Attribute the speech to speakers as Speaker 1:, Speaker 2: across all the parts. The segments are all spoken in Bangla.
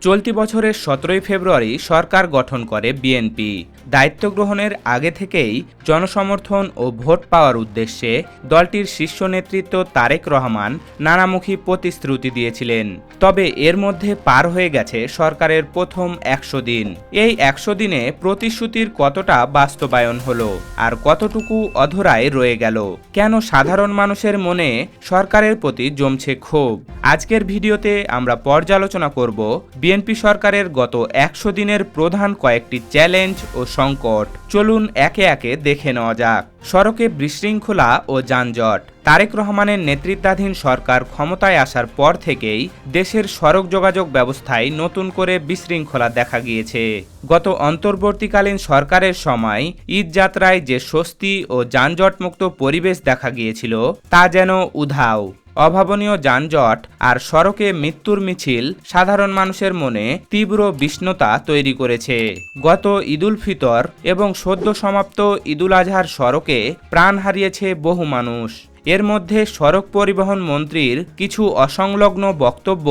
Speaker 1: চলতি বছরের ১৭ই ফেব্রুয়ারি সরকার গঠন করে বিএনপি। দায়িত্ব গ্রহণের আগে থেকেই জনসমর্থন ও ভোট পাওয়ার উদ্দেশ্যে দলটির শীর্ষ নেতৃত্ব তারেক রহমান নানামুখী প্রতিশ্রুতি দিয়েছিলেন। তবে এর মধ্যে পার হয়ে গেছে সরকারের প্রথম ১০০ দিন। এই ১০০ দিনে প্রতিশ্রুতির কতটা বাস্তবায়ন হলো আর কতটুকু অধরায় রয়ে গেল? কেন সাধারণ মানুষের মনে সরকারের প্রতি জমছে ক্ষোভ? আজকের ভিডিওতে আমরা পর্যালোচনা করব বিএনপি সরকারের গত ১০০ দিনের প্রধান কয়েকটি চ্যালেঞ্জ ও সংকট। চলুন একে একে দেখে নেওয়া যাক। সড়কে বিশৃঙ্খলা ও যানজট। তারেক রহমানের নেতৃত্বাধীন সরকার ক্ষমতায় আসার পর থেকেই দেশের সড়ক যোগাযোগ ব্যবস্থায় নতুন করে বিশৃঙ্খলা দেখা গিয়েছে। গত অন্তর্বর্তীকালীন সরকারের সময় ঈদযাত্রায় যে স্বস্তি ও যানজটমুক্ত পরিবেশ দেখা গিয়েছিল তা যেন উধাও। অভাবনীয় যানজট আর সড়কে মৃত্যুর মিছিল সাধারণ মানুষের মনে তীব্র বিষণ্ণতা তৈরি করেছে। গত ঈদুল ফিতর এবং সদ্য সমাপ্ত ঈদুল আজহার সড়কে প্রাণ হারিয়েছে বহু মানুষ। এর মধ্যে সড়ক পরিবহন মন্ত্রীর কিছু অসংলগ্ন বক্তব্য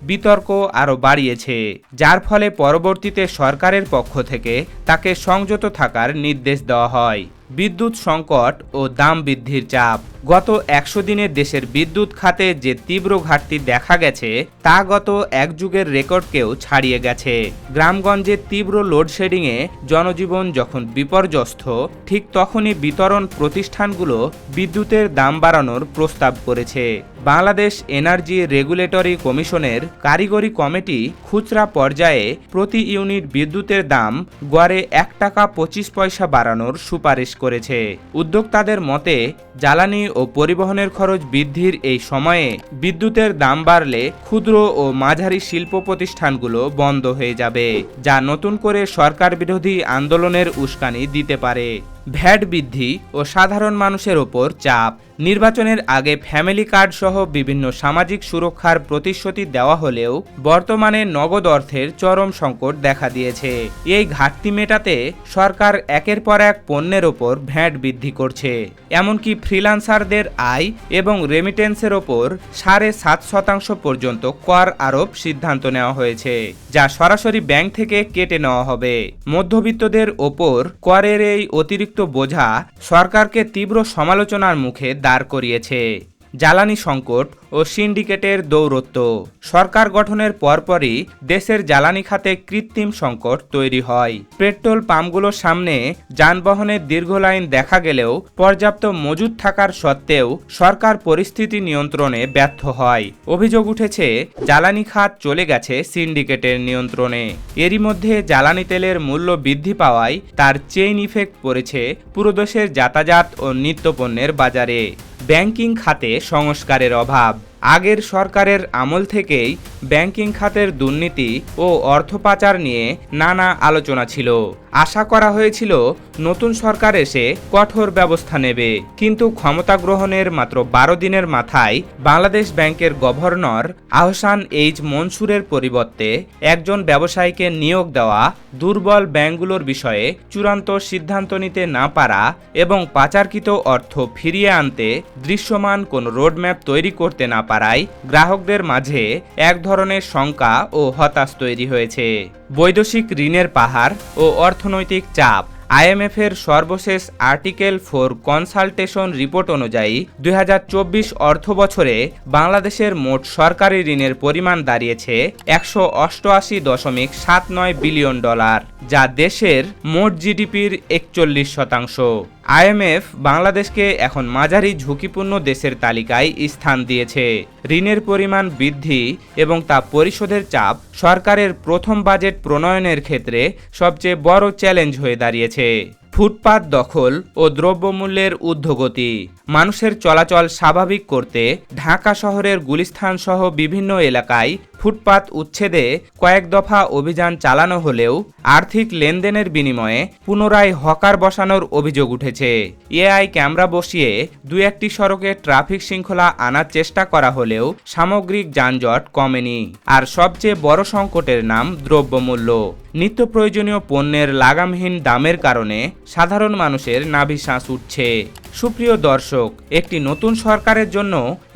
Speaker 1: বিতর্ক আরও বাড়িয়েছে, যার ফলে পরবর্তীতে সরকারের পক্ষ থেকে তাকে সংযত থাকার নির্দেশ দেওয়া হয়। বিদ্যুৎ সংকট ও দাম বৃদ্ধির চাপ। গত ১০০ দিনে দেশের বিদ্যুৎ খাতে যে তীব্র ঘাটতি দেখা গেছে তা গত এক যুগের রেকর্ডকেও ছাড়িয়ে গেছে। গ্রামগঞ্জে তীব্র লোডশেডিংয়ে জনজীবন যখন বিপর্যস্ত, ঠিক তখনই বিতরণ প্রতিষ্ঠানগুলো বিদ্যুতের দাম বাড়ানোর প্রস্তাব করেছে। বাংলাদেশ এনার্জি রেগুলেটরি কমিশনের কারিগরি কমিটি খুচরা পর্যায়ে প্রতি ইউনিট বিদ্যুতের দাম গড়ে ১ টাকা ২৫ পয়সা বাড়ানোর সুপারিশ করেছে। উদ্যোক্তাদের মতে জ্বালানি ও পরিবহনের খরচ বৃদ্ধির এই সময়ে বিদ্যুতের দাম বাড়লে ক্ষুদ্র ও মাঝারি শিল্প প্রতিষ্ঠানগুলো বন্ধ হয়ে যাবে, যা নতুন করে সরকার বিরোধী আন্দোলনের উস্কানি দিতে পারে। ভ্যাট বৃদ্ধি ও সাধারণ মানুষের ওপর চাপ। নির্বাচনের আগে ফ্যামিলি কার্ড সহ বিভিন্ন সামাজিক সুরক্ষার প্রতিশ্রুতি দেওয়া হলেও বর্তমানে নগদ অর্থের চরম সংকট দেখা দিয়েছে। এই ঘাটতি মেটাতে সরকার একের পর এক পণ্যের ওপর ভ্যাট বৃদ্ধি করছে। এমনকি ফ্রিল্যান্সারদের আয় এবং রেমিটেন্সের ওপর ৭.৫% পর্যন্ত কর আরোপ সিদ্ধান্ত নেওয়া হয়েছে, যা সরাসরি ব্যাংক থেকে কেটে নেওয়া হবে। মধ্যবিত্তদের ওপর করের এই অতিরিক্ত বোঝা সরকারকে তীব্র সমালোচনার মুখে দাঁড় করিয়েছে। জ্বালানি সংকট ও সিন্ডিকেটের দৌরত্ব। সরকার গঠনের পরপরই দেশের জ্বালানি খাতে কৃত্রিম সংকট তৈরি হয়। পেট্রোল পাম্পগুলোর সামনে যানবাহনের দীর্ঘ লাইন দেখা গেলেও পর্যাপ্ত মজুদ থাকার সত্ত্বেও সরকার পরিস্থিতি নিয়ন্ত্রণে ব্যর্থ হয়। অভিযোগ উঠেছে জ্বালানি খাত চলে গেছে সিন্ডিকেটের নিয়ন্ত্রণে। এরই মধ্যে জ্বালানি তেলের মূল্য বৃদ্ধি পাওয়ায় তার চেইন ইফেক্ট পড়েছে পুরো দেশের যাতায়াত ও নিত্যপণ্যের বাজারে। ব্যাংকিং খাতে সংস্কারের অভাব। আগের সরকারের আমল থেকেই ব্যাংকিং খাতের দুর্নীতি ও অর্থ পাচার নিয়ে নানা আলোচনা ছিল। আশা করা হয়েছিল নতুন সরকার এসে কঠোর ব্যবস্থা নেবে, কিন্তু ক্ষমতা গ্রহণের মাত্র ১২ দিনের মাথায় বাংলাদেশ ব্যাংকের গভর্নর আহসান এইচ মনসুরের পরিবর্তে একজন ব্যবসায়ীকে নিয়োগ দেওয়া, দুর্বল ব্যাংকগুলোর বিষয়ে চূড়ান্ত সিদ্ধান্ত নিতে না পারা এবং পাচারকৃত অর্থ ফিরিয়ে আনতে দৃশ্যমান কোনো রোডম্যাপ তৈরি করতে না পারায় গ্রাহকদের মাঝে এক ধরনের শঙ্কা ও হতাশ তৈরি হয়েছে। বৈদেশিক ঋণের পাহাড় ও অর্থনৈতিক চাপ। IMF এর সর্বশেষ আর্টিকেল 4 কনসালটেশন রিপোর্ট অনুযায়ী ২০২৪ অর্থ বছরে বাংলাদেশের মোট সরকারি ঋণের পরিমাণ দাঁড়িয়েছে $১৮৮.৭৯ বিলিয়ন, যা দেশের মোট জিডিপির ৪১%। IMF বাংলাদেশকে এখন মাঝারি ঝুঁকিপূর্ণ দেশের তালিকায় স্থান দিয়েছে। ঋণের পরিমাণ বৃদ্ধি এবং তা পরিশোধের চাপ সরকারের প্রথম বাজেট প্রণয়নের ক্ষেত্রে সবচেয়ে বড় চ্যালেঞ্জ হয়ে দাঁড়িয়েছে। ফুটপাত দখল ও দ্রব্যমূল্যের ঊর্ধ্বগতি। মানুষের চলাচল স্বাভাবিক করতে ঢাকা শহরের গুলিস্তান সহ বিভিন্ন এলাকায় ফুটপাত উচ্ছেদে কয়েক দফা অভিযান চালানো হলেও আর্থিক লেনদেনের বিনিময়ে পুনরায় হকার বসানোর অভিযোগ উঠেছে। AI ক্যামেরা বসিয়ে দু একটি সড়কে ট্রাফিক শৃঙ্খলা আনার চেষ্টা করা হলেও সামগ্রিক যানজট কমেনি। আর সবচেয়ে বড় সংকটের নাম দ্রব্যমূল্য। নিত্য প্রয়োজনীয় পণ্যের লাগামহীন দামের কারণে সাধারণ মানুষের নাভিশ্বাস উঠছে। সুপ্রিয় দর্শক, একটি নতুন সরকারের জন্য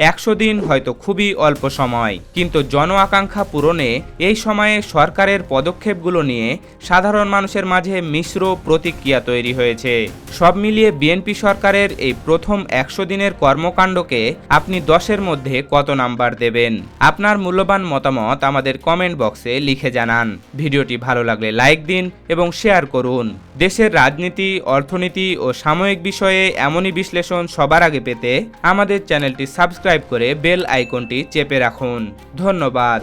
Speaker 1: 100 দিন হয়তো খুবই অল্প সময়, কিন্তু জন আকাঙ্ক্ষা পূরণে এই সময়ে সরকারের পদক্ষেপগুলো নিয়ে সাধারণ মানুষের মাঝে মিশ্র প্রতিক্রিয়া তৈরি হয়েছে। সব মিলিয়ে বিএনপি সরকারের এই প্রথম 100 দিনের কর্মকাণ্ডকে আপনি 10-এর মধ্যে কত নাম্বার দেবেন? আপনার মূল্যবান মতামত আমাদের কমেন্ট বক্সে লিখে জানান। ভিডিওটি ভালো লাগলে লাইক দিন এবং শেয়ার করুন। দেশের রাজনীতি, অর্থনীতি ও সাময়িক বিষয়ে এমনই বিশ্লেষণ সবার আগে পেতে আমাদের চ্যানেলটি সাবস্ক্রাইব করে বেল আইকনটি চেপে রাখুন। ধন্যবাদ।